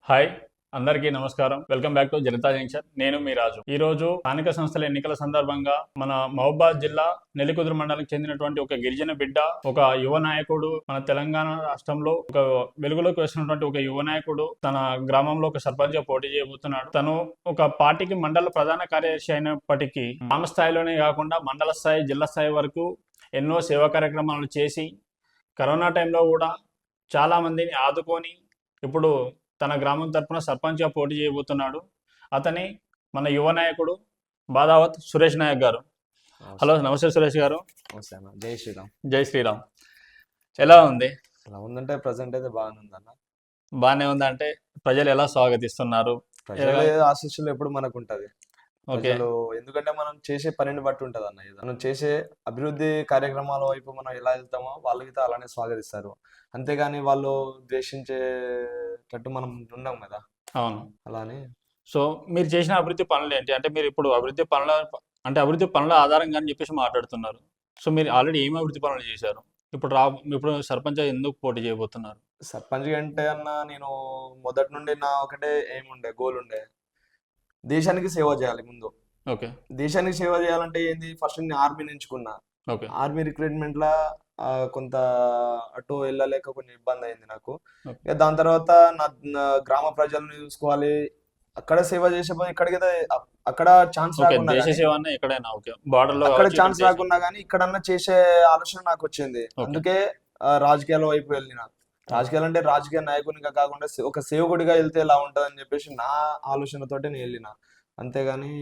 Hi, అందరికీ నమస్కారం. Welcome back to Janata junction. నేను మీ రాజు. ఈ రోజు స్థానిక సంస్థల ఎన్నికల సందర్భంగా మన మహబూబాద్ జిల్లా నెల్లికుదురు మండలానికి చెందినటువంటి ఒక గిరిజన బిడ్డ, ఒక యువ నాయకుడు, మన తెలంగాణ రాష్ట్రంలో ఒక వెలుగులోకి వస్తున్నటువంటి ఒక యువ నాయకుడు తన గ్రామంలో ఒక సర్పంచ్ గా పోటీ చేయబోతున్నాడు. తను ఒక పార్టీకి మండల ప్రధాన కార్యదర్శి అయినప్పటికీ గ్రామ స్థాయిలోనే కాకుండా మండల స్థాయి, జిల్లా స్థాయి వరకు ఎన్నో సేవా కార్యక్రమాలు చేసి కరోనా టైంలో కూడా చాలా మందిని ఆదుకొని ఇప్పుడు తన గ్రామం తరఫున సర్పంచ్గా పోటీ చేయబోతున్నాడు. అతని మన యువ నాయకుడు బాదావత్ సురేష్ నాయక్ గారు. హలో, నమస్తే సురేష్ గారు. జై శ్రీరామ్. జై శ్రీరామ్. ఎలా ఉంది? ఎలా ఉందంటే ప్రజెంట్ అయితే బాగానే ఉందన్న. బాగానే ఉందంటే ప్రజలు ఎలా స్వాగతిస్తున్నారు? ప్రజల ఆశీస్సులు ఎప్పుడు మనకు ఉంటది. ఎందుకంటే మనం చేసే పనిని బట్టి ఉంటది అన్న. మనం చేసే అభివృద్ధి కార్యక్రమాల వైపు మనం ఎలా వెళ్తామో వాళ్ళకి అలానే స్వాగతిస్తారు. అంతేగాని వాళ్ళు ద్వేషించేటట్టు మనం ఉండం కదా. అవును. అలానే సో మీరు చేసిన అభివృద్ధి పనులు ఏంటి అంటే, మీరు ఇప్పుడు అభివృద్ధి పనుల ఆధారంగా అని చెప్పేసి మాట్లాడుతున్నారు. సో మీరు ఆల్రెడీ ఏమి అభివృద్ధి పనులు చేశారు? ఇప్పుడు సర్పంచ్ ఎందుకు పోటీ చేయబోతున్నారు? సర్పంచ్ అంటే అన్న, నేను మొదటి నుండి నా ఒకటే ఏముండే గోల్ ఉండే, దేశానికి సేవ చేయాలి ముందు. ఓకే. దేశానికి సేవ చేయాలంటే ఏంది, ఫస్ట్ నేను ఆర్మీని ఎంచుకున్నా. ఆర్మీ రిక్రూట్మెంట్ లా కొంత అటు వెళ్ళలేక కొంచెం ఇబ్బంది అయింది నాకు. ఇక దాని తర్వాత నా గ్రామ ప్రజల్ని చూసుకోవాలి, అక్కడ సేవ చేసే పని ఇక్కడికైతే అక్కడ ఛాన్స్ రాకుండా అక్కడ ఛాన్స్ రాకున్నా కానీ ఇక్కడన్నా చేసే ఆలోచన నాకు వచ్చింది. అందుకే రాజకీయాల వైపు వెళ్ళిన. రాజకీయాలు అంటే రాజకీయ నాయకునిగా కాకుండా ఒక సేవకుడిగా వెళ్తే ఎలా ఉంటది అని చెప్పేసి నా ఆలోచనతోటి నేను వెళ్ళిన. అంతేగాని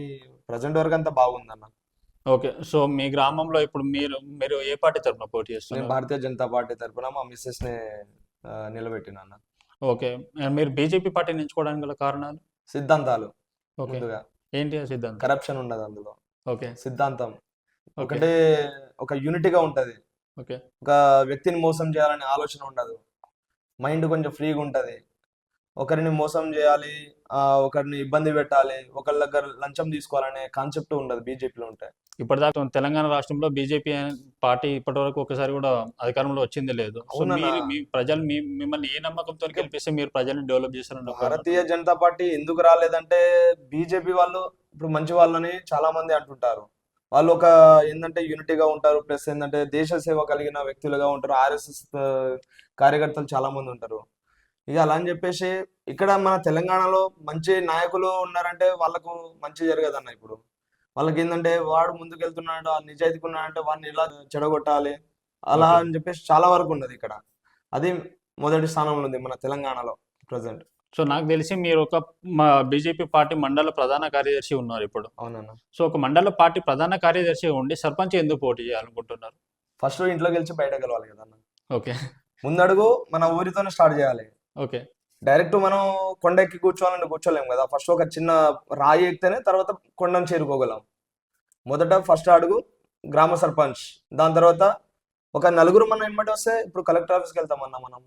ప్రజెంట్ వరకు అంతా బాగుందన్న. ఓకే. సో మీ గ్రామంలో ఇప్పుడు మీరు ఏ పార్టీ తరఫున పోటీ చేస్తున్నారు? నేను భారతీయ జనతా పార్టీ తరఫున మా మిస్సెస్ ని నిలబెట్టిన. ఓకే. మీరు బీజేపీ పార్టీని ఎంచుకోవడానికి గల కారణాలు? సిద్ధాంతాలు. ముందుగా ఏంటి ఆ సిద్ధాంతం? కరప్షన్ ఉండదు అందులో. ఓకే. సిద్ధాంతం ఒకటే, ఒక యూనిటీగా ఉంటది. ఓకే. ఒక వ్యక్తిని మోసం చేయాలనే ఆలోచన ఉండదు. మైండ్ కొంచెం ఫ్రీగా ఉంటది. ఒకరిని మోసం చేయాలి, ఒకరిని ఇబ్బంది పెట్టాలి, ఒకరి దగ్గర లంచం తీసుకోవాలనే కాన్సెప్ట్ ఉండదు బీజేపీలో ఉంటాయి. ఇప్పటిదాకా తెలంగాణ రాష్ట్రంలో బీజేపీ పార్టీ ఇప్పటి వరకు ఒకసారి కూడా అధికారంలో వచ్చింది లేదు. మీ ప్రజలు మిమ్మల్ని ఏ నమ్మకంతో గెలిపిస్తే మీరు ప్రజల్ని డెవలప్ చేస్తారని? భారతీయ జనతా పార్టీ ఎందుకు రాలేదంటే, బీజేపీ వాళ్ళు ఇప్పుడు మంచి వాళ్ళని చాలా మంది అంటుంటారు. వాళ్ళు ఒక ఏంటంటే యూనిటీగా ఉంటారు, ప్లస్ ఏంటంటే దేశ సేవ కలిగిన వ్యక్తులుగా ఉంటారు. ఆర్ఎస్ఎస్ కార్యకర్తలు చాలా మంది ఉంటారు. ఇక అలా అని చెప్పేసి ఇక్కడ మన తెలంగాణలో మంచి నాయకులు ఉన్నారంటే వాళ్ళకు మంచి జరగదన్న. ఇప్పుడు వాళ్ళకి ఏంటంటే వాడు ముందుకు వెళ్తున్నాడు, నిజాయితీగా ఉన్నాడంటే వాడిని ఇలా చెడగొట్టాలి అలా అని చెప్పేసి చాలా వరకు ఉన్నది ఇక్కడ. అది మొదటి స్థానంలో ఉంది మన తెలంగాణలో ప్రజెంట్. సో నాకు తెలిసి మీరు ఒక బీజేపీ పార్టీ మండల ప్రధాన కార్యదర్శి ఉన్నారు ఇప్పుడు. అవునన్నా. సో ఒక మండల పార్టీ ప్రధాన కార్యదర్శి ఉండి సర్పంచ్ ఎందుకు పోటీ చేయాలనుకుంటున్నారు? ఫస్ట్ ఇంట్లో గెలిచి బయట గెలవాలి కదన్న. ఓకే. ముందడుగు మన ఊరితోనే స్టార్ట్ చేయాలి. ఓకే. డైరెక్ట్ మనం కొండ ఎక్కి కూర్చోవాలంటే కూర్చోలేము కదా. ఫస్ట్ ఒక చిన్న రాయి ఎక్కితేనే తర్వాత కొండను చేరుకోగలం. మొదట ఫస్ట్ అడుగు గ్రామ సర్పంచ్. దాని తర్వాత ఒక నలుగురు మనం ఎమ్మటి వస్తే, ఇప్పుడు కలెక్టర్ ఆఫీస్కి వెళ్తామన్నా. మనం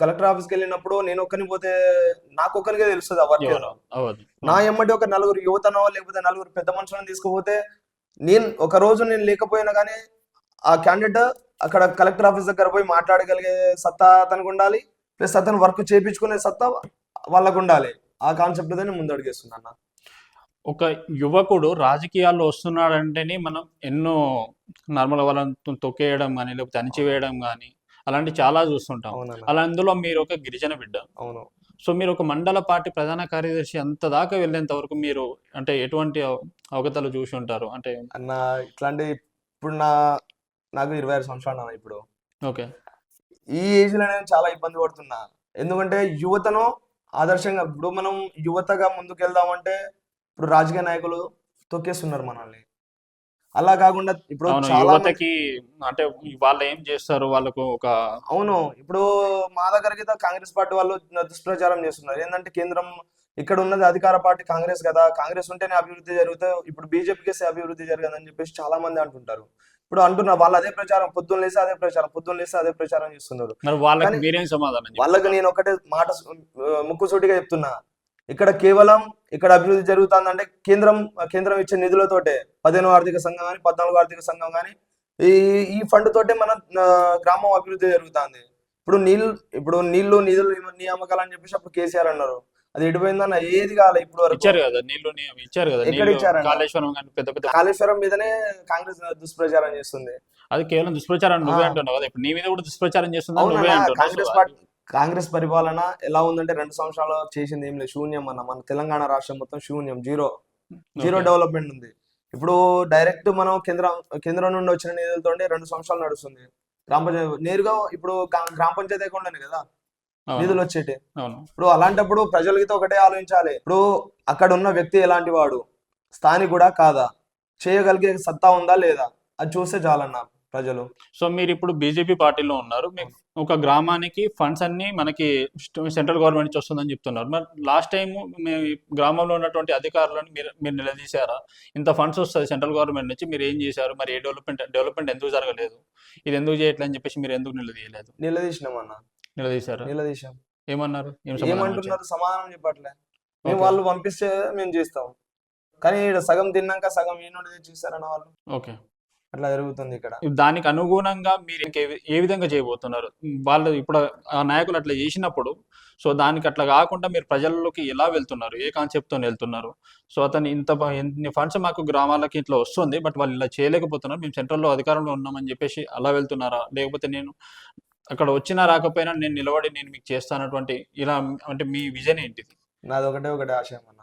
కలెక్టర్ ఆఫీస్కి వెళ్ళినప్పుడు నేను ఒక్కరిని పోతే నాకు ఒక్కరికే తెలుస్తుంది అవన్నీ. నా ఎమ్మటి ఒక నలుగురు యువతనో లేకపోతే నలుగురు పెద్ద మనుషులను తీసుకుపోతే, ఒక రోజు నేను లేకపోయినా కానీ ఆ క్యాండిడేట్ అక్కడ కలెక్టర్ ఆఫీస్ దగ్గర పోయి మాట్లాడగలిగే సత్తా అతనికి ఉండాలి, ప్లస్ అతను వర్క్ చేయించుకునే సత్తా వాళ్ళకు ఉండాలి. ఆ కాన్సెప్ట్ నేను ముందడుగేస్తున్నా. ఒక యువకుడు రాజకీయాల్లో వస్తున్నాడంటేనే మనం ఎన్నో నార్మల్ వాళ్ళని తొక్కేయడం కానీ, లేకపోతే అణిచివేయడం కానీ అలాంటి చాలా చూస్తుంటాం. అలా అందులో మీరు ఒక గిరిజన బిడ్డ. అవును. సో మీరు ఒక మండల పార్టీ ప్రధాన కార్యదర్శి అంత దాకా వెళ్ళేంత వరకు మీరు అంటే ఎటువంటి అవగతలు చూసి ఉంటారు? అంటే అన్న ఇట్లాంటి ఇప్పుడు నాకు 26 సంవత్సరాలు అన్న ఇప్పుడు. ఓకే. ఈ ఏజ్ లో నేను చాలా ఇబ్బంది పడుతున్నా. ఎందుకంటే యువతను ఆదర్శంగా, ఇప్పుడు మనం యువతగా ముందుకు వెళ్దామంటే ఇప్పుడు రాజకీయ నాయకులు తొక్కేస్తున్నారు మనల్ని. అలా కాకుండా ఇప్పుడు యువతకి అంటే వాళ్ళు ఏం చేస్తారు, వాళ్ళకు ఒక అవును. ఇప్పుడు మా దగ్గరకి కాంగ్రెస్ పార్టీ వాళ్ళు దుష్ప్రచారం చేస్తున్నారు. ఏంటంటే కేంద్రం ఇక్కడ ఉన్నది అధికార పార్టీ కాంగ్రెస్ కదా, కాంగ్రెస్ ఉంటేనే అభివృద్ధి జరుగుతుంది, ఇప్పుడు బీజేపీకి అభివృద్ధి జరగదని చెప్పేసి చాలా మంది అంటుంటారు. ఇప్పుడు అంటున్నారు వాళ్ళు అదే ప్రచారం, పొద్దున్న లేసి అదే ప్రచారం చేస్తున్నారు. వాళ్ళకి నేను ఒకటే మాట ముక్కుసూటిగా చెప్తున్నా, ఇక్కడ కేవలం ఇక్కడ అభివృద్ధి జరుగుతుందంటే కేంద్రం ఇచ్చే నిధులతోటే, 15వ ఆర్థిక సంఘం కానీ 14వ ఆర్థిక సంఘం కానీ ఈ ఫండ్ తోటే మన గ్రామం అభివృద్ధి జరుగుతుంది. ఇప్పుడు నీళ్లు నిధులు నియామకాలు అని చెప్పేసి అప్పుడు కేసీఆర్ అన్నారు. అది ఎడిపోయిందన్న ఏది కాలే ఇప్పుడు వరకు. ఇచ్చారు కదా నీళ్లు, ఇచ్చారు కదా ఎక్కడ నీళ్లు, ఇచ్చారన్న? కాళేశ్వరం కానీ పెద్ద పెద్ద. కాళేశ్వరం మీదనే కాంగ్రెస్ దుష్ప్రచారం చేస్తుంది. అది కేవలం దుష్ప్రచారం నువ్వే ఆ. అంటున్నావు కదా, ఇప్పుడు నీ మీద కూడా దుష్ప్రచారం చేస్తుందని నువ్వే అవునన్నా, అంటున్నావు. కాంగ్రెస్ సో పార్టీ కాంగ్రెస్ పరిపాలన ఎలా ఉందంటే 2 సంవత్సరాలు చేసింది ఏం లేదు, శూన్యం అన్న. మన తెలంగాణ రాష్ట్రం మొత్తం శూన్యం, జీరో ఓకే. డెవలప్మెంట్ ఉంది. ఇప్పుడు డైరెక్ట్ మనం కేంద్రం నుండి వచ్చిన నిధులతో 2 సంవత్సరాలు నడుస్తుంది. గ్రామ పంచాయతీ నేరుగా ఇప్పుడు గ్రామ పంచాయతీ అకౌంట్లోనే కదా అవును నిధులు వచ్చేటి. అవును. ఇప్పుడు అలాంటప్పుడు ప్రజలకి ఒకటే ఆలోచించాలి, ఇప్పుడు అక్కడ ఉన్న వ్యక్తి ఎలాంటి వాడు, స్థానికుడా కాదా, చేయగలిగే సత్తా ఉందా లేదా, అది చూస్తే చాలన్న ప్రజలు. సో మీరు ఇప్పుడు బీజేపీ పార్టీలో ఉన్నారు, మీకు ఒక గ్రామానికి ఫండ్స్ అన్ని మనకి సెంట్రల్ గవర్నమెంట్ నుంచి వస్తుందని చెప్తున్నారు. మరి లాస్ట్ టైం మేము ఈ గ్రామంలో ఉన్నటువంటి అధికారులను మీరు నిలదీశారా? ఇంత ఫండ్స్ వస్తుంది సెంట్రల్ గవర్నమెంట్ నుంచి, మీరు ఏం చేశారు, మరి ఏ డెవలప్మెంట్ ఎందుకు జరగలేదు, ఇది ఎందుకు చేయట్లేదు అని చెప్పేసి మీరు ఎందుకు నిలదీయలేదు? నిలదీసినామన్న, నిలదీశారా? నిలదీశాం. ఏమన్నారు? ఏం సమాధానం వచ్చారు? ఏమంటున్నారు? సమాధానం చెప్పట్లే. మేము ఓకే. వాళ్ళు పంపిస్తే మేము చేస్తాం, కానీ ఈడ సగం తిన్నాక సగం ఈ నుండి తెచ్చిస్తారన్న వాళ్ళు. ఓకే. అట్లా జరుగుతుంది ఇక్కడ. దానికి అనుగుణంగా మీరు ఏ విధంగా చేయబోతున్నారు? వాళ్ళు ఇప్పుడు ఆ నాయకులు అట్లా చేసినప్పుడు, సో దానికి అట్లా కాకుండా మీరు ప్రజల్లోకి ఎలా వెళ్తున్నారు, ఏ కాన్సెప్ట్తో వెళ్తున్నారు? సో అతను ఇన్ని ఫండ్స్ మాకు గ్రామాలకి ఇట్లా వస్తుంది, బట్ వాళ్ళు ఇలా చేయలేకపోతున్నారు, మేము సెంట్రల్లో అధికారంలో ఉన్నామని చెప్పేసి అలా వెళ్తున్నారా? లేకపోతే నేను అక్కడ వచ్చినా రాకపోయినా నేను నిలబడి నేను మీకు చేస్తానటువంటి ఇలా, అంటే మీ విజన్ ఏంటిది? నాది ఒకటే ఆశయం అన్న.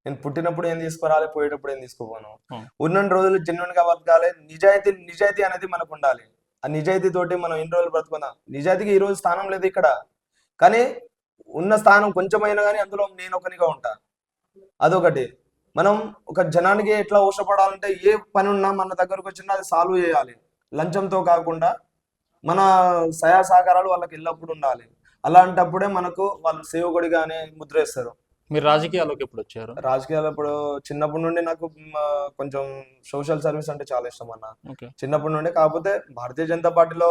నేను పుట్టినప్పుడు ఏం తీసుకురాలి, పోయేటప్పుడు ఏం తీసుకుపోను. Hmm. ఉన్న రోజులు జెన్యున్ గా బతకాలి. నిజాయితీ అనేది మనకు ఉండాలి. ఆ నిజాయితీ తోటి మనం ఎన్ని రోజులు బ్రతుకుందాం. నిజాయితీకి ఈ రోజు స్థానం లేదు ఇక్కడ, కానీ ఉన్న స్థానం కొంచెమైనా కానీ అందులో నేను ఒకనిగా ఉంటా. అదొకటి. మనం ఒక జనానికి ఎట్లా ఊసపడాలంటే, ఏ పని ఉన్నా మన దగ్గరకు వచ్చినా అది సాల్వ్ చేయాలి, లంచంతో కాకుండా మన సహాయ సహకారాలు వాళ్ళకి ఎల్లప్పుడూ ఉండాలి. అలాంటప్పుడే మనకు వాళ్ళు సేవకుడిగానే ముద్రేస్తారు. మీరు రాజకీయాల్లోకి ఎప్పుడు వచ్చారు? రాజకీయాలు ఇప్పుడు చిన్నప్పటి నుండి నాకు కొంచెం సోషల్ సర్వీస్ అంటే చాలా ఇష్టం అన్న, ఓకే. చిన్నప్పటి నుండి. కాకపోతే భారతీయ జనతా పార్టీలో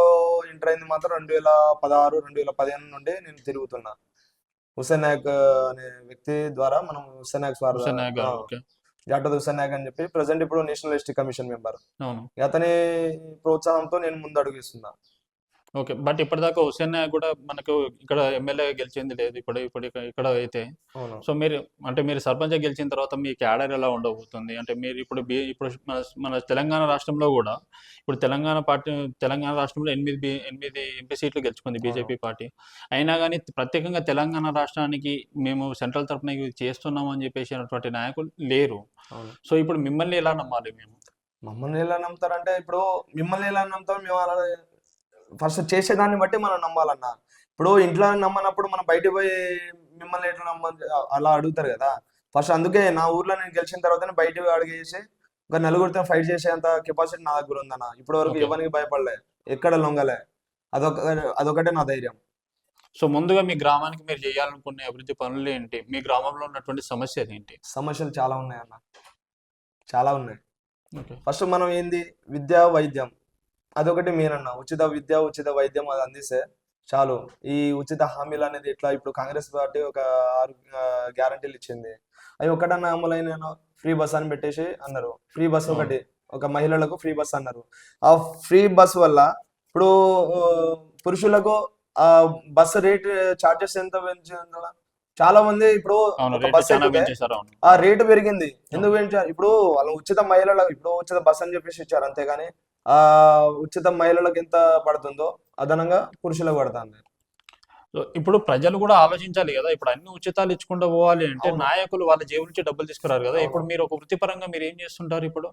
ఎంటర్ అయింది మాత్రం 2016, 2015 నుండి నేను తిరుగుతున్నా. హుస్సేన్ నాయక్ అనే వ్యక్తి ద్వారా మనం హుస్సేన్ హుస్సేన్ నాయక్ గారు. ఓకే. జాటోద్ హుస్సేన్ నాయక్ అని చెప్పి ప్రజెంట్ ఇప్పుడు నేషనల్ ఎస్టీ కమిషన్ మెంబర్. అవును. అతని ప్రోత్సాహంతో నేను ముందు అడుగు ఇస్తున్నా. ఓకే. బట్ ఇప్పటిదాకా హుస్సేన్ నాయక్ కూడా మనకు ఇక్కడ ఎమ్మెల్యే గెలిచింది లేదు, ఇప్పుడు ఇక్కడ అయితే. అవును. సో మీరు సర్పంచ్ గెలిచిన తర్వాత మీ క్యాడర్ ఎలా ఉండబోతుంది? అంటే మీరు ఇప్పుడు మన తెలంగాణ రాష్ట్రంలో కూడా, ఇప్పుడు తెలంగాణ రాష్ట్రంలో 8 ఎంపీ సీట్లు గెలుచుకుంది బీజేపీ పార్టీ. అయినా కానీ ప్రత్యేకంగా తెలంగాణ రాష్ట్రానికి మేము సెంట్రల్ తరఫున ఇది చేస్తున్నాము అని చెప్పేసి అటువంటి నాయకులు లేరు. అవును. సో ఇప్పుడు మిమ్మల్ని ఎలా నమ్మాలి మేము? మమ్మల్ని ఎలా నమ్ముతారంటే, ఇప్పుడు మిమ్మల్ని ఎలా నమ్ముతాం మేము, అలా ఫస్ట్ చేసేదాన్ని బట్టి మనం నమ్మాలన్న. ఇప్పుడు ఇంట్లో నమ్మనప్పుడు మనం బయటకు పోయి మిమ్మల్ని ఎట్లా నమ్మని అలా అడుగుతారు కదా. ఫస్ట్ అందుకే నా ఊర్లో నేను గెలిచిన తర్వాత బయటకు అడిగేసి ఒక నలుగురితో ఫైట్ చేసేంత కెపాసిటీ నా దగ్గర ఉందన్న. ఇప్పటి వరకు ఓకే. ఎవరికి భయపడలే, ఎక్కడ లొంగలే. అదొకటే నా ధైర్యం. సో ముందుగా మీ గ్రామానికి మీరు చేయాలనుకునే అభివృద్ధి పనులు ఏంటి? మీ గ్రామంలో ఉన్నటువంటి సమస్యలు ఏంటి? సమస్యలు చాలా ఉన్నాయి అన్న, చాలా ఉన్నాయి. ఓకే. ఫస్ట్ మనం ఏంది, విద్య వైద్యం అదొకటి మెయిన్ అన్న. ఉచిత విద్య, ఉచిత వైద్యం అది అందిస్తే చాలు. ఈ ఉచిత హామీలు అనేది ఇట్లా ఇప్పుడు కాంగ్రెస్ పార్టీ ఒక 6 గ్యారంటీలు ఇచ్చింది, అవి ఒకటన్నా అమలైన. ఫ్రీ బస్ అని పెట్టేసి అన్నారు, ఫ్రీ బస్ ఒకటి, ఒక మహిళలకు ఫ్రీ బస్ అన్నారు. ఆ ఫ్రీ బస్ వల్ల ఇప్పుడు పురుషులకు ఆ బస్ రేట్ చార్జెస్ ఎంత పెంచారు. చాలా మంది ఇప్పుడు అవును, ఒక రేట్లు బస్ చాలా ఎక్కితే పెంచేశారు. అవును. ఆ రేటు పెరిగింది. ఎందుకు పెంచారు? ఇప్పుడు వాళ్ళు ఉచిత మహిళలకు ఇప్పుడు ఉచిత బస్ అని చెప్పేసి ఇచ్చారు, అంతేగాని ఆ ఉచిత మహిళలకు ఎంత పడుతుందో అదనంగా పురుషులకు పడుతుంది. సో ఇప్పుడు ప్రజలు కూడా ఆలోచించాలి కదా, ఇప్పుడు అన్ని ఉచితాలు ఇచ్చుకుంటూ పోవాలి అంటే అవును. నాయకులు వాళ్ళ జేబు నుంచి డబ్బులు తీసుకురారు కదా. అవును. ఇప్పుడు మీరు ఒక వృత్తిపరంగా మీరు ఏం చేస్తుంటారు? ఇప్పుడు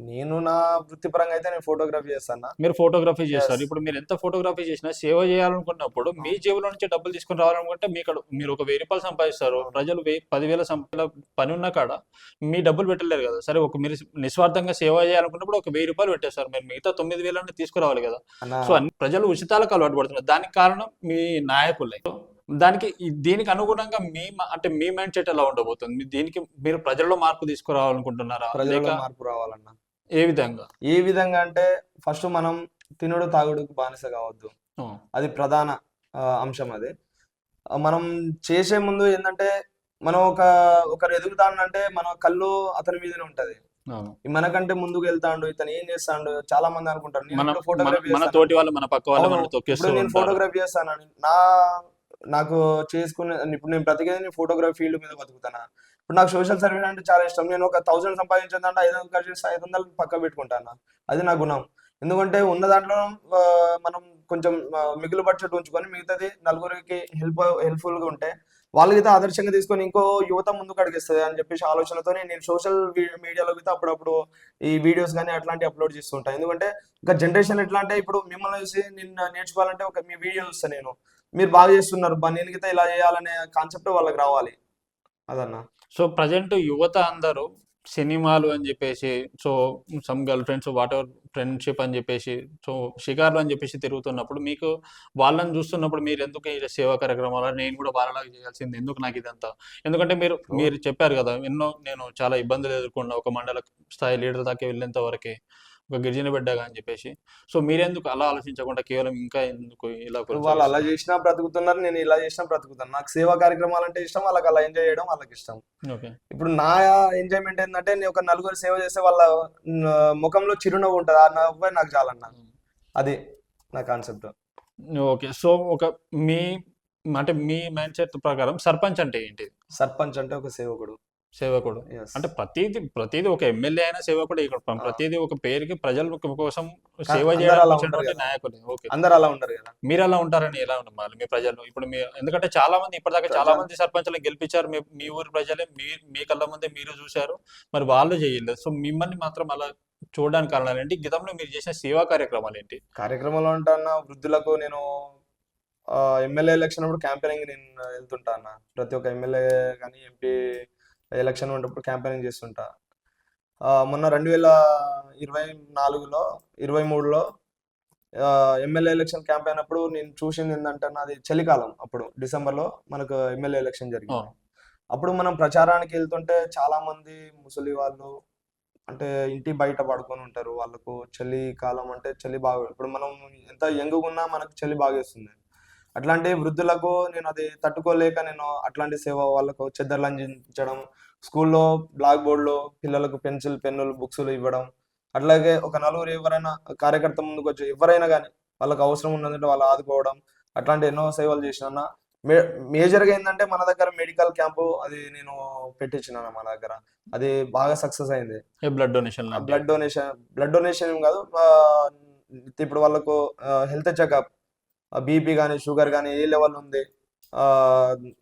నేను నా వృత్తిపరంగా అయితే నేను ఫోటోగ్రఫీ చేస్తాను. మీరు ఫోటోగ్రఫీ చేస్తారు. Yes. ఇప్పుడు మీరు ఎంత ఫోటోగ్రఫీ చేసినా సేవ చేయాలనుకున్నప్పుడు మీ జేబులో నుంచి డబ్బులు తీసుకుని రావాలనుకుంటే మీరు ఒక 1000 రూపాయలు సంపాదిస్తారు, ప్రజలు 10,000 పని ఉన్న కాడ మీ డబ్బులు పెట్టలేరు కదా. సరే, మీరు నిస్వార్థంగా సేవ చేయాలనుకున్నప్పుడు ఒక 1000 రూపాయలు పెట్టేస్తారు, మీరు మిగతా 9,000 తీసుకురావాలి కదా. అన్న సో అన్ని ప్రజలు ఉచితాలకు అలవాటు పడుతున్నారు, దానికి కారణం మీ నాయకులే. సో దీనికి అనుగుణంగా అంటే మీ మైండ్ సెట్ ఎలా ఉండబోతుంది? మీరు ప్రజల్లో మార్పు తీసుకురావాలనుకుంటున్నారా, ప్రజల్లో లేక మార్పు రావాలన్న. ఏ విధంగా? ఏ విధంగా అంటే, ఫస్ట్ మనం తినుడు తాగుడుకు బానిస కావద్దు, ఆ, అది ప్రధాన అంశం. అది మనం చేసే ముందు ఏంటంటే, మనం ఒకరు ఎదుగుతానంటే మన కళ్ళు అతని మీదనే ఉంటది. అవును. మనకంటే ముందుకు వెళ్తాండు, ఇతను ఏం చేస్తాడు, చాలా మంది అనుకుంటారు నేను మన ఇప్పుడు మన ఫోటోగ్రఫీ మన చేస్తాను. తోటి వాళ్ళు మన పక్క వాళ్ళు అవును, మనం తొక్కేస్తూ ఇప్పుడు నేను ఉంటారు. ఫోటోగ్రఫీ చేస్తానని నాకు చేసుకునే, ఇప్పుడు నేను బ్రతికేది ఫోటోగ్రఫీ ఫీల్డ్ మీద బతుకుతానా. ఇప్పుడు నాకు సోషల్ సర్వీస్ అంటే చాలా ఇష్టం. నేను ఒక 1000 సంపాదించిందంటే 500 ఖర్చు చేస్తే 500 పక్క పెట్టుకుంటాను. అది నా గుణం. ఎందుకంటే ఉన్న దాంట్లో ఆ, మనం కొంచెం మిగులు బడ్జెట్ ఉంచుకొని మిగతాది నలుగురికి హెల్ప్ఫుల్ గా ఉంటే వాళ్ళకి ఆదర్శంగా తీసుకొని ఇంకో యువత ముందుకు అడిగిస్తుంది అని చెప్పేసి ఆలోచనతోనే నేను సోషల్ మీడియాలో అయితే అప్పుడప్పుడు ఈ వీడియోస్ కానీ అట్లాంటివి అప్లోడ్ చేస్తుంటాను. ఎందుకంటే ఇంకా జనరేషన్ ఎట్లా అంటే ఇప్పుడు మిమ్మల్ని చూసి నేను నేర్చుకోవాలంటే ఒక మీ వీడియో చూస్తాను నేను, మీరు బాగా చేస్తున్నారు బా, నేను గిట్ట ఇలా చేయాలనే కాన్సెప్ట్ వాళ్ళకి రావాలి. అదన్నా. సో ప్రజెంట్ యువత అందరూ సినిమాలు అని చెప్పేసి, so some girl friends what ever friendship అని చెప్పేసి, సో షికార్లు అని చెప్పేసి తిరుగుతున్నప్పుడు మీకు వాళ్ళని చూస్తున్నప్పుడు మీరు ఎందుకు ఈ సేవా కార్యక్రమాలు నేను కూడా వాళ్ళలాగా చేయాల్సింది ఎందుకు నాకు ఇదంతా? ఎందుకంటే మీరు ఇప్పుడు మీరు చెప్పారు కదా, ఎన్నో నేను చాలా ఇబ్బందులు ఎదుర్కొన్నా ఒక మండల స్థాయి లీడర్ దాకా వెళ్ళేంత వరకే, ఒక గిరిజన బిడ్డగా అని చెప్పేసి. సో మీరెందుకు అలా ఆలోచించకుండా కేవలం ఇంకా ఎందుకు ఇలా ఇప్పుడు వాళ్ళు అలా కొనసాగిస్తున్నారు? చేసినా బ్రతుకుతున్నారు, నేను ఇలా చేసినా బ్రతుకుతాను. నాకు సేవా కార్యక్రమాలు అంటే ఇష్టం, వాళ్ళకి అలా ఎంజాయ్ చేయడం వాళ్ళకి ఇష్టం. ఓకే. ఇప్పుడు నా ఎంజాయ్మెంట్ ఏంటంటే నేను ఒక నలుగురు సేవ చేస్తే వాళ్ళ ముఖంలో చిరునవ్వు ఉంటుంది, ఆ నవ్వే నాకు చాలన్న. అది నా కాన్సెప్ట్. ఓకే. సో ఒక మీ అంటే మీ మైండ్ సెట్ ప్రకారం సర్పంచ్ అంటే ఏంటి? సర్పంచ్ అంటే ఒక సేవకుడు. సేవకుడు. ఎస్. అంటే ప్రతీది ఒక ఎమ్మెల్యే అయినా సేవకుడే. ఇక్కడ ప్రతీది ఒక పేరుకి ప్రజల కోసం సేవ అందరు చేయడానికి అలా ఉండరు వచ్చినటువంటి కదా, నాయకులే. ఓకే. అందరు అలా ఉండరు కదా. మీరు అలా ఉంటారని ఎలా నమ్మాలి మీ ప్రజలు? ఇప్పుడు మీ ఎందుకంటే చాలా మంది ఇప్పటిదాకా చాలా ప్రజలు మంది సర్పంచులను గెలిపించారు. మీ మీ ఊరి ప్రజలే మీ కళ్ళ ముందే మీరు చూశారు. మరి వాళ్ళు చేయలేదు. సో మిమ్మల్ని మాత్రం అలా చూడడానికి కారణాలు ఏంటి? గతంలో మీరు చేసిన సేవా కార్యక్రమాలు ఏంటి? కార్యక్రమంలో ఉంటాన్న వృద్ధులకు నేను ఎమ్మెల్యే ఎలక్షన్ అప్పుడు క్యాంపెయినింగ్ నేను వెళ్తుంటా అన్న. ప్రతి ఒక్క ఎమ్మెల్యే కానీ ఎంపీ ఎలక్షన్ ఉన్నప్పుడు క్యాంపెయినింగ్ చేస్తుంటా. మొన్న 2024లో 23లో ఎమ్మెల్యే ఎలక్షన్ క్యాంపెయిన్ అప్పుడు నేను చూసింది ఏంటంటే, నాది చలికాలం అప్పుడు డిసెంబర్లో మనకు ఎమ్మెల్యే ఎలక్షన్ జరిగింది. అవును. అప్పుడు మనం ప్రచారానికి వెళ్తుంటే చాలా మంది ముసలి వాళ్ళు అంటే ఇంటి బయట పడుకొని ఉంటారు. వాళ్ళకు చలి కాలం అంటే చలి బాగా, ఇప్పుడు మనం ఎంత యంగ్గా ఉన్నా మనకు చలి బాగేస్తుంది. అట్లాంటి వృద్ధులకు నేను అది తట్టుకోలేక నేను అట్లాంటి సేవ వాళ్ళకు చెద్దర్లు అందించడం, స్కూల్లో బ్లాక్ బోర్డులో పిల్లలకు పెన్సిల్ పెన్నులు బుక్స్లు ఇవ్వడం, అట్లాగే ఒక నలుగురు ఎవరైనా కార్యకర్త ముందుకు వచ్చి ఎవరైనా కానీ వాళ్ళకి అవసరం ఉన్నదంటే వాళ్ళు ఆదుకోవడం, అట్లాంటి ఎన్నో సేవలు చేసిన. మేజర్గా ఏంటంటే మన దగ్గర మెడికల్ క్యాంపు అది నేను పెట్టించిన మన దగ్గర, అది బాగా సక్సెస్ అయింది. బ్లడ్ డొనేషన్ లాంటివి. బ్లడ్ డొనేషన్ ఏం కాదు, ఇప్పుడు వాళ్ళకు హెల్త్ చెకప్, బీపీ కానీ షుగర్ కానీ ఏ లెవెల్ ఉంది, ఆ,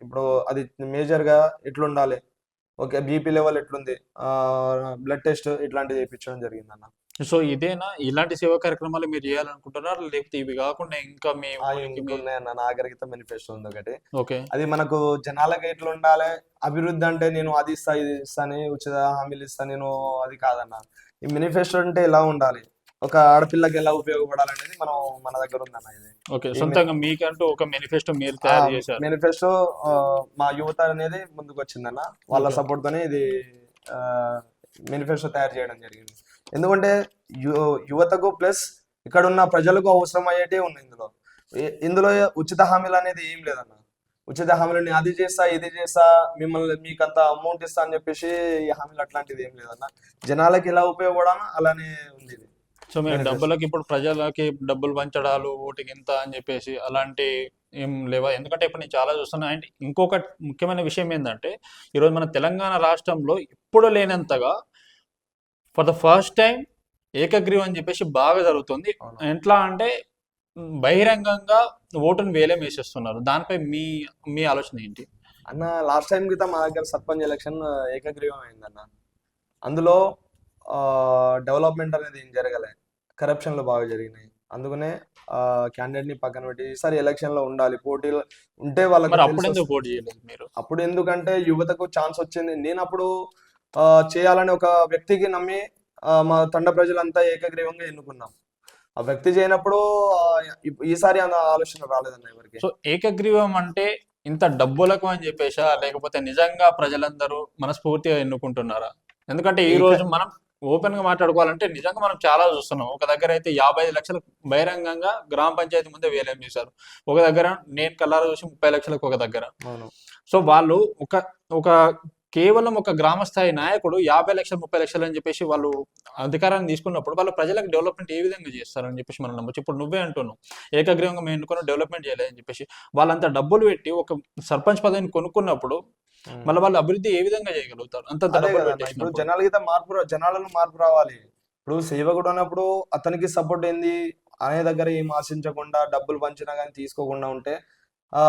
ఇప్పుడు అది మేజర్గా ఎట్లుండాలి, ఓకే బీపీ లెవెల్ ఎట్లుంది, బ్లడ్ టెస్ట్ ఇట్లాంటివి చేయించడం జరిగింది అన్న. సో ఇదేనా ఇలాంటి సేవా కార్యక్రమాలు మీరు చేయాలనుకుంటున్నారా? లేకపోతే ఇవి కాకుండా ఇంకా మీ ఊరికి మీ ఇంకున్నాయన్న, నా దగ్గర మేనిఫెస్టో ఉంది ఒకటి. ఓకే. అది మనకు జనాలకి ఎట్లా ఉండాలి, అభివృద్ధి అంటే నేను అది ఇస్తా ఇది ఇస్తా అని ఉచిత హామీలు ఇస్తా నేను, అది కాదన్న. ఈ మేనిఫెస్టో అంటే ఎలా ఉండాలి, ఒక ఆడపిల్లకి ఎలా ఉపయోగపడాలనేది మన దగ్గర ఉందన్న. ఇది ఓకే. సొంతంగా మీకంటూ ఒక మేనిఫెస్టో మీరు తయారు చేశారు. మేనిఫెస్టో మా యువత అనేది ముందుకు వచ్చిందన్న, వాళ్ళ Okay. సపోర్ట్ తోనే ఇది మేనిఫెస్టో తయారు చేయడం జరిగింది. ఎందుకంటే యువతకు ప్లస్ ఇక్కడ ఉన్న ప్రజలకు అవసరం అయ్యేటే ఉన్నాయి ఇందులో. ఇందులో ఉచిత హామీలు అనేది ఏం లేదన్న. ఉచిత హామీలు నేను అది చేస్తా ఇది చేస్తా మిమ్మల్ని మీకు అంత అమౌంట్ ఇస్తా అని చెప్పేసి ఈ హామీలు అట్లాంటిది ఏం లేదన్న. జనాలకి ఎలా ఉపయోగపడాలో అలానే ఉంది ఇది. సో మీరు Manifesto. డబ్బులకి ఇప్పుడు ప్రజలకి డబ్బులు పంచడాలు ఓటికి ఇంత అని చెప్పేసి అలాంటి ఏం లేవా? ఎందుకంటే ఇప్పుడు నేను చాలా చూస్తున్నా. అండ్ ఇంకొక ముఖ్యమైన విషయం ఏంటంటే ఈరోజు మన తెలంగాణ రాష్ట్రంలో ఎప్పుడు లేనంతగా ఫర్ ద ఫస్ట్ టైం ఏకగ్రీవం అని చెప్పేసి బాగా జరుగుతుంది. అవును. ఎట్లా అంటే బహిరంగంగా ఓటును వేలం వేసేస్తున్నారు. దానిపై మీ మీ ఆలోచన ఏంటి? అన్న లాస్ట్ టైం క్రితం మా దగ్గర సర్పంచ్ ఎలక్షన్ ఏకగ్రీవం అయిందన్న. అందులో డెవలప్మెంట్ అనేది ఏం జరగలే, కరప్షన్లు బాగా జరిగినాయి. అందుకనే క్యాండిడేట్ ని పక్కన పెట్టి ఈసారి ఎలక్షన్ లో ఉండాలి, పోటీలు ఉంటే వాళ్ళకి మరి తెలిసి అప్పుడు ఎందుకు వస్తుంది. ఓటు చేయలేదు మీరు? అప్పుడు ఎందుకంటే యువతకు ఛాన్స్ వచ్చింది. నేను అప్పుడు చేయాలని ఒక వ్యక్తికి నమ్మి మా తండ ప్రజలంతా ఏకగ్రీవంగా ఎన్నుకున్నాం. ఆ వ్యక్తి చేయనప్పుడు ఈసారి అంత ఆలోచన రాలేదన్న ఎవరికి. సో ఏకగ్రీవం అంటే ఇంత డబ్బులకు అని చెప్పేసా, లేకపోతే నిజంగా ప్రజలందరూ మనస్ఫూర్తిగా ఎన్నుకుంటున్నారా? ఎందుకంటే ఈ రోజు మనం ఓపెన్ గా మాట్లాడుకోవాలంటే నిజంగా మనం చాలా చూస్తున్నాం. ఒక దగ్గర అయితే 55 లక్షలు బహిరంగంగా గ్రామ పంచాయతీ ముందే వేలం చేశారు. ఒక దగ్గర నేను కల్లారా చూసి 30 లక్షలకు ఒక దగ్గర. అవును. సో వాళ్ళు ఒక ఒక కేవలం ఒక గ్రామ స్థాయి నాయకుడు 50 లక్షలు 30 లక్షలు అని చెప్పేసి వాళ్ళు అధికారాన్ని తీసుకున్నప్పుడు వాళ్ళు ప్రజలకు డెవలప్మెంట్ ఏ విధంగా చేస్తారని చెప్పేసి మనం నమ్మచ్చు. ఇప్పుడు నువ్వే అంటున్నావు ఏకగ్రీవంగా మేము ఎన్నుకున్న డెవలప్మెంట్ చేయలేదని చెప్పేసి. వాళ్ళంత డబ్బులు పెట్టి ఒక సర్పంచ్ పదవిని కొనుక్కున్నప్పుడు మళ్ళీ వాళ్ళు అభివృద్ధి ఏ విధంగా చేయగలుగుతారు అంత అదే డబ్బులు కదన్న, ఇప్పుడు పెట్టేసినప్పుడు? జనాలలో మార్పు రావాలి. ఇప్పుడు సేవకుడు అన్నప్పుడు అతనికి సపోర్ట్ ఏంది అనే దగ్గర ఏం ఆశించకుండా డబ్బులు పంచినా కానీ తీసుకోకుండా ఉంటే ఆ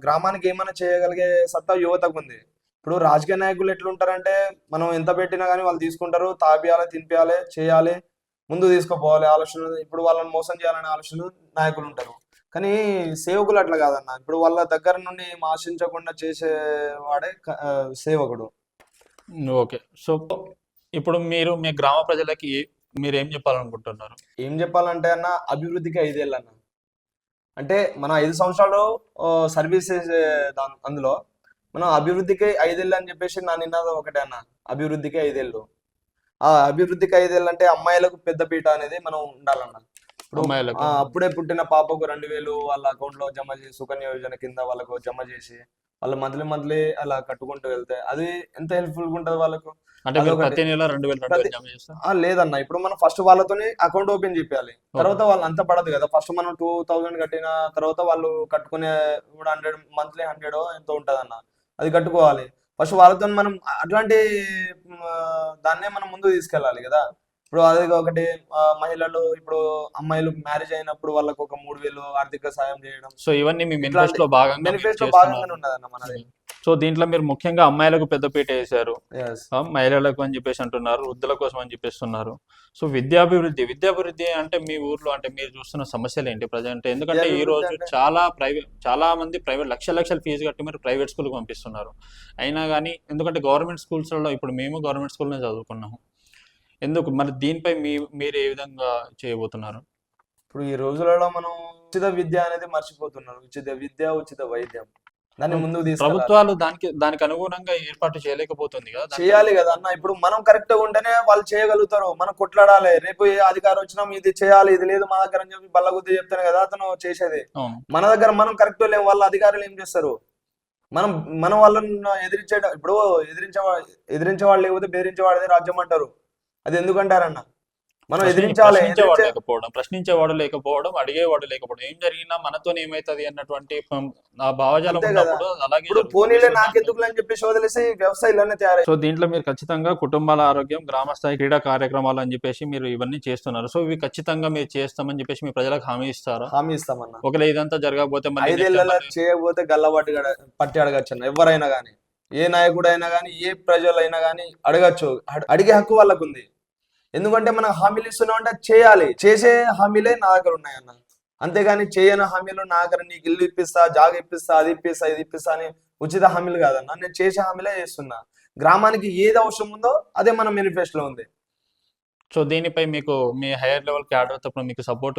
గ్రామానికి ఏమైనా చేయగలిగే సత్తా యువతకు ఉంది. ఇప్పుడు రాజకీయ నాయకులు ఎట్లుంటారంటే మనం ఎంత పెట్టినా కానీ వాళ్ళు తీసుకుంటారు, తాపియాలి, తినిపియాలి, చేయాలి, ముందు తీసుకుపోవాలి ఆలోచన. ఇప్పుడు వాళ్ళని మోసం చేయాలనే ఆలోచన నాయకులు ఉంటారు. కానీ సేవకులు అట్లా కాదన్న. ఇప్పుడు వాళ్ళ దగ్గర నుండి ఏం ఆశించకుండా చేసేవాడే సేవకుడు. ఓకే. సో ఇప్పుడు మీరు మీ గ్రామ ప్రజలకి మీరు ఏం చెప్పాలనుకుంటున్నారు? ఏం చెప్పాలంటే అన్న, అభివృద్ధికి 5 ఏళ్ళు అన్న. అంటే మన 5 సంవత్సరాలు సర్వీస్ చేసే అందులో మనం అభివృద్ధికి 5 ఏళ్ళు అని చెప్పేసి నా నినాదం ఒకటే అన్న, అభివృద్ధికి 5 ఏళ్ళు. ఆ అభివృద్ధికి 5 ఏళ్ళు అంటే అమ్మాయిలకు పెద్ద పీట అనేది మనం ఉండాలన్న. ఇప్పుడు అమ్మాయిలకు అప్పుడే పుట్టిన పాపకు 2000 వాళ్ళ అకౌంట్ లో జమ చేసి, సుకన్య యోజన కింద వాళ్ళకు జమ చేసి వాళ్ళు మంత్లీ అలా కట్టుకుంటూ వెళ్తే అది ఎంత హెల్ప్ఫుల్ గా ఉంటది వాళ్ళకు. అంటే మీరు అదొకటి. ప్రతి నెల 2000 జమ చేస్తారు? లేదన్న, ఇప్పుడు మనం ఫస్ట్ వాళ్ళతోనే అకౌంట్ ఓపెన్ చేయాలి. తర్వాత వాళ్ళు అంత పడదు కదా. ఫస్ట్ మనం 2000 కట్టిన తర్వాత వాళ్ళు కట్టుకునే 100 మంత్లీ 100 ఎంతో ఉంటది అన్న, అది కట్టుకోవాలి. ఫస్ట్ వాళ్ళతో మనం అట్లాంటి దాన్నే మనం ముందుకు తీసుకెళ్ళాలి కదా. ఇప్పుడు అది ఒకటి. మహిళలు ఇప్పుడు అమ్మాయిలు మ్యారేజ్ అయినప్పుడు వాళ్ళకు ఒక 3000 ఆర్థిక సాయం చేయడం. సో ఇవన్నీ మీ మేనిఫెస్టోలో భాగంగా మీరు మేనిఫెస్టో చేస్తున్నారు. భాగంగానే ఉన్నదన్న మనది. సో దీంట్లో మీరు ముఖ్యంగా అమ్మాయిలకు పెద్దపీట వేశారు, Yes. మహిళలకు అని చెప్పేసి అంటున్నారు, వృద్ధుల కోసం అని చెప్పేస్తున్నారు. సో విద్యాభివృద్ధి అంటే మీ ఊర్లో అంటే మీరు చూస్తున్న సమస్యలు ఏంటి ప్రజెంట్? ఎందుకంటే ఈ రోజు విద్యాభివృద్ధి చాలా మంది ప్రైవేట్ లక్షల ఫీజు కట్టి మీరు ప్రైవేట్ స్కూల్కి పంపిస్తున్నారు. అయినా కానీ ఎందుకంటే గవర్నమెంట్ స్కూల్స్లో ఇప్పుడు మేము గవర్నమెంట్ స్కూల్నే చదువుకున్నాము. ఎందుకు మరి దీనిపై మీరు ఏ విధంగా చేయబోతున్నారు? ఇప్పుడు ఈ రోజులలో మనం ఉచిత విద్య అనేది మర్చిపోతున్నారు. ఉచిత విద్య, ఉచిత వైద్యం, దాన్ని ముందుకు తీసుకెళ్ళాలి. ప్రభుత్వాలు దానికి అనుగుణంగా ఏర్పాటు చేయలేకపోతుంది కదా. చేయాలి కదా అన్న. ఇప్పుడు మనం కరెక్ట్ గా ఉంటేనే వాళ్ళు చేయగలుగుతారు. మనం కొట్లాడాలి. రేపు ఏ అధికారం వచ్చినా ఇది చేయాలి, ఇది లేదు మా దగ్గర అని చెప్పి బల్లగుద్ది చెప్తానే కదా అతను చేసేది. అవును. మన దగ్గర మనం కరెక్ట్ లేము, వాళ్ళ అధికారులు ఏం చేస్తారు? మనం వాళ్ళని ఇప్పుడు ఎదిరించే వాళ్ళు లేకపోతే బెదిరించే వాడిదే రాజ్యం అంటారు. అది ఎందుకంటారన్న? మనం ఎదిరించాలి. ప్రశ్నించేవాడు లేకపోవడం, అడిగేవాడు లేకపోవడం, ఏం జరిగినా మనతో ఏమైతుంది అన్నటువంటి ఆ భావజాలం అంతే కదా. ఉన్నప్పుడు అలాగే ఇప్పుడు పోనీలే నాకెందుకు అని చెప్పేసి వదిలేసి వ్యవసాయం ఇలానే తయారై. సో దీంట్లో మీరు ఖచ్చితంగా కుటుంబాల ఆరోగ్యం, గ్రామ స్థాయి క్రీడా కార్యక్రమాలు అని చెప్పేసి మీరు ఇవన్నీ చేస్తున్నారు. సో ఇవి ఖచ్చితంగా మీరు చేస్తామని చెప్పేసి మీ ప్రజలకు హామీ ఇస్తారా? హామీ ఇస్తామన్న. ఒకవేళ ఇదంతా జరగకపోతే 5 ఏళ్ళ చేయకపోతే గల్లబాటు పట్టి అడగచ్చు అన్న. ఎవరైనా కానీ, ఏ నాయకుడు అయినా కానీ, ఏ ప్రజలైనా కానీ అడగచ్చు. అడిగే హక్కు వాళ్ళకు ఉంది. ఎందుకంటే మనం హామీలు ఇస్తున్నాం అంటే చేయాలి. చేసే హామీలే నా దగ్గర ఉన్నాయన్న. అంతేగాని చేయని హామీలు నా దగ్గర నీకు ఇల్లు ఇప్పిస్తా, జాగ ఇప్పిస్తా, అది ఇప్పిస్తా, ఇది ఇప్పిస్తా అని ఉచిత హామీలు కాదన్న. నేను చేసే హామీలే చేస్తున్నా. గ్రామానికి ఏది అవసరం ఉందో అదే మన మేనిఫెస్టోలో ఉంది. సో దీనిపై మీకు మీ హైయర్ లెవెల్ క్యాడర్ తరపున మీకు సపోర్ట్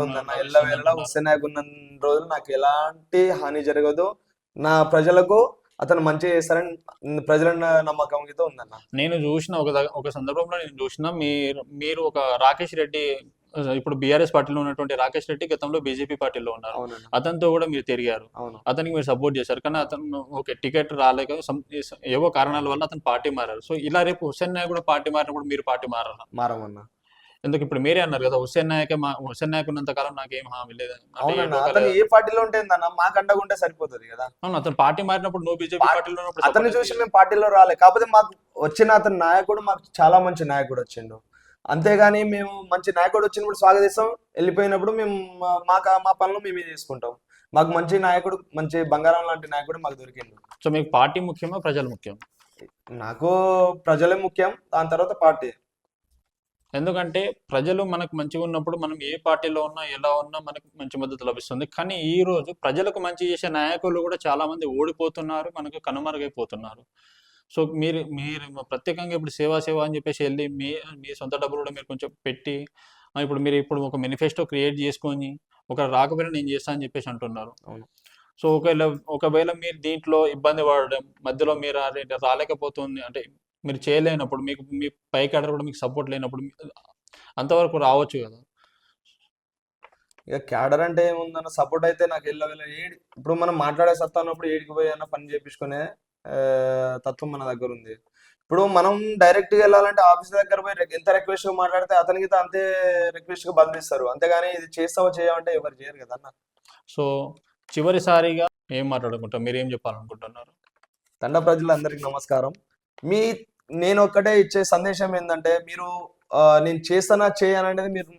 ఉందన్న. ఎల్లవేళలా హుస్సేన్ నాయక్ ఉన్న రోజులు నాకు ఎలాంటి హాని జరగదు. నా ప్రజలకు అతను మంచిగా చేస్తారని ప్రజల నమ్మకం అయితే ఉందన్న. నేను చూసిన ఒక సందర్భంలో నేను చూసిన మీరు ఒక రాకేష్ రెడ్డి, ఇప్పుడు బీఆర్ఎస్ పార్టీలో ఉన్నటువంటి రాకేష్ రెడ్డి గతంలో బీజేపీ పార్టీలో ఉన్నారు. అవునన్న. అతనితో కూడా మీరు తిరిగారు, అవును. అతనికి మీరు సపోర్ట్ చేశారు. కానీ అతను ఓకే టికెట్ రాలేక ఏవో కారణాల వల్ల అతను పార్టీ మారారు. సో ఇలా రేపు హుస్సేన్ నాయక్ కూడా పార్టీ మారినప్పుడు మీరు పార్టీ మారారా? మారమన్న. ఎందుకు ఇప్పుడు మీరే అన్నారు కదా హుస్సేన్ నాయక్ ఉన్నంత కాలం నాకేం హామీ లేదు అంటే అవునన్న. అతను ఏ పార్టీలో ఉంటే ఏందన్న, మాకు అండగా ఉంటే సరిపోతుంది కదా. అవును, అతను పార్టీ మారినప్పుడు నువ్వు బీజేపీ పార్టీలో ఉన్నప్పుడు అతన్ని support చూసి మేము పార్టీలో రాలే. కాకపోతే మాకు వచ్చిన అతని నాయకుడు మాకు చాలా మంచి నాయకుడు వచ్చిండు. అంతేగాని మేము మంచి నాయకుడు వచ్చినప్పుడు స్వాగతిస్తాం, వెళ్ళిపోయినప్పుడు మేము మా పనులు మేమే చేసుకుంటాం. మాకు మంచి నాయకుడు, మంచి బంగారం లాంటి నాయకుడు మాకు దొరికిండు. సో మీకు పార్టీ ముఖ్యమా ప్రజలు ముఖ్యం? నాకు ప్రజలే ముఖ్యం, దాని తర్వాత పార్టీ. ఎందుకంటే ప్రజలు మనకు మంచిగా ఉన్నప్పుడు మనం ఏ పార్టీలో ఉన్నా ఎలా ఉన్నా మనకు మంచి మద్దతు లభిస్తుంది. కానీ ఈ రోజు ప్రజలకు మంచి చేసే నాయకులు కూడా చాలా మంది ఓడిపోతున్నారు, మనకు కనుమరుగైపోతున్నారు. సో మీరు ప్రత్యేకంగా ఇప్పుడు సేవా అని చెప్పేసి వెళ్ళి మీ సొంత డబ్బులు కూడా మీరు కొంచెం పెట్టి ఇప్పుడు ఒక మేనిఫెస్టో క్రియేట్ చేసుకొని ఒక రాకపోయినా నేను చేస్తా అని చెప్పేసి అంటున్నారు. అవును. సో ఒకవేళ మీరు దీంట్లో ఇబ్బంది పడడం, మధ్యలో మీరు రాలేకపోతుంది అంటే మీరు చేయలేనప్పుడు, మీ పై క్యాడర్ కూడా మీకు సపోర్ట్ లేనప్పుడు అంతవరకు రావచ్చు కదా. ఇక క్యాడర్ అంటే ఏముందన్న, సపోర్ట్ అయితే నాకు ఇప్పుడు మనం మాట్లాడే సత్తా ఉన్నప్పుడు ఏడికి పోయి అన్న పని చేపించుకునే తత్వం మన దగ్గర ఉంది. ఇప్పుడు మనం డైరెక్ట్ గా వెళ్ళాలంటే ఆఫీస్ దగ్గర పోయి ఎంత రిక్వెస్ట్ గా మాట్లాడితే అతనికి అంతే రిక్వెస్ట్ గా బంధిస్తారు. అంతేగాని ఇది చేస్తావో చేయమంటే ఎవరు చేయరు కదా అన్న. సో చివరిసారిగా ఏం మాట్లాడుకుంటాం, మీరు ఏం చెప్పాలనుకుంటున్నారు? తండ ప్రజలందరికీ నమస్కారం. నేను ఒక్కటే ఇచ్చే సందేశం ఏంటంటే, మీరు నేను చేస్తానా చేయననేది మీరు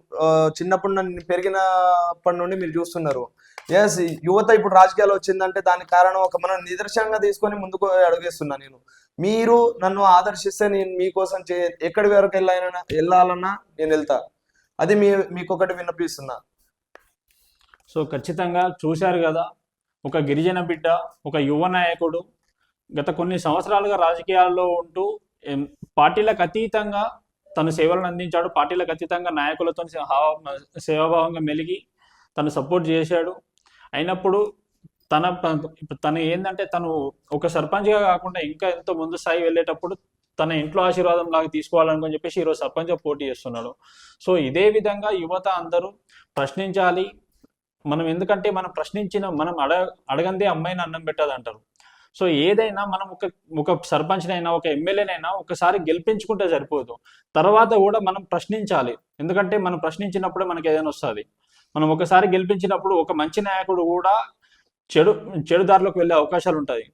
చిన్నప్పుడు నన్ను పెరిగినప్పటి నుండి మీరు చూస్తున్నారు. ఎస్, యువత ఇప్పుడు రాజకీయాలు వచ్చిందంటే దానికి కారణం ఒక మనం నిదర్శనంగా తీసుకొని ముందుకు అడుగేస్తున్నా. మీరు నన్ను ఆదర్శిస్తే నేను మీకోసం ఎక్కడి వరకు వెళ్ళాలన్నా నేను వెళ్తా. అది మీకొకటి విన్నపిస్తున్నా. సో ఖచ్చితంగా చూశారు కదా, ఒక గిరిజన బిడ్డ, ఒక యువ నాయకుడు గత కొన్ని సంవత్సరాలుగా రాజకీయాల్లో ఉంటూ పార్టీలకు అతీతంగా తన సేవలను అందించాడు. పార్టీలకు అతీతంగా నాయకులతో సేవాభావంగా మెలిగి తను సపోర్ట్ చేశాడు. అయినప్పుడు తన ఏంటంటే తను ఒక సర్పంచ్గా కాకుండా ఇంకా ఎంతో ముందు స్థాయి వెళ్ళేటప్పుడు తన ఇంట్లో ఆశీర్వాదం లాగా తీసుకోవాలని చెప్పేసి ఈరోజు సర్పంచ్గా పోటీ చేస్తున్నాడు. సో ఇదే విధంగా యువత అందరూ ప్రశ్నించాలి. ఎందుకంటే మనం మనం అడగందే అమ్మాయిని అన్నం పెట్టదు అంటారు. సో ఏదైనా మనం ఒక సర్పంచ్నైనా ఒక ఎమ్మెల్యేనైనా ఒకసారి గెలిపించుకుంటే సరిపోదు, తర్వాత కూడా మనం ప్రశ్నించాలి. ఎందుకంటే మనం ప్రశ్నించినప్పుడే మనకి ఏదైనా వస్తుంది. మనం ఒకసారి గెలిపించినప్పుడు ఒక మంచి నాయకుడు కూడా చెడు దారిలోకి వెళ్ళే అవకాశాలు ఉంటాయి.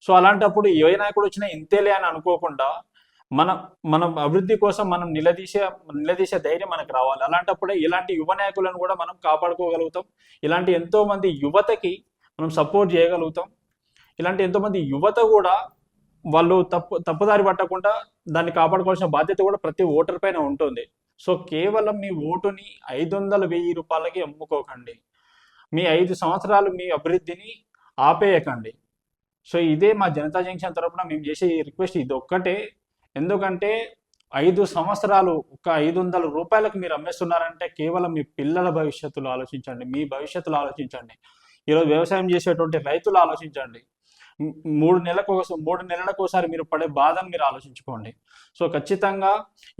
సో అలాంటప్పుడు ఏ నాయకుడు వచ్చినా ఇంతేలే అని అనుకోకుండా మన అభివృద్ధి కోసం మనం నిలదీసే ధైర్యం మనకు రావాలి. అలాంటప్పుడే ఇలాంటి యువ నాయకులను కూడా మనం కాపాడుకోగలుగుతాం. ఇలాంటి ఎంతో మంది యువతకి మనం సపోర్ట్ చేయగలుగుతాం. ఇలాంటి ఎంతోమంది యువత కూడా వాళ్ళు తప్పుదారి పట్టకుండా దాన్ని కాపాడుకోవాల్సిన బాధ్యత కూడా ప్రతి ఓటర్ పైన ఉంటుంది. సో కేవలం మీ ఓటుని 500-1000 రూపాయలకి అమ్ముకోకండి. మీ 5 సంవత్సరాలు మీ అభివృద్ధిని ఆపేయకండి. సో ఇదే మా జనతా జంక్షన్ తరపున మేము చేసే ఈ రిక్వెస్ట్ ఇది ఒక్కటే. ఎందుకంటే 5 సంవత్సరాలు ఒక 500 రూపాయలకు మీరు అమ్మేస్తున్నారంటే కేవలం మీ పిల్లల భవిష్యత్తులో ఆలోచించండి, మీ భవిష్యత్తులో ఆలోచించండి. ఈరోజు వ్యవసాయం చేసేటువంటి రైతులు ఆలోచించండి. 3 నెలలకు ఒకసారి మీరు పడే బాధను మీరు ఆలోచించుకోండి. సో ఖచ్చితంగా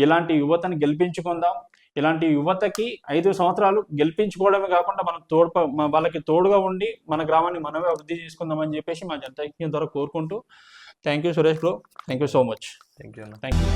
ఇలాంటి యువతని గెలిపించుకుందాం. ఇలాంటి యువతకి 5 సంవత్సరాలు గెలిపించుకోవడమే కాకుండా మనం వాళ్ళకి తోడుగా ఉండి మన గ్రామాన్ని మనమే అభివృద్ధి చేసుకుందామని చెప్పేసి మా జనతా ద్వారా కోరుకుంటూ, thank you Suresh bro, thank you so much. Thank you. Thank you.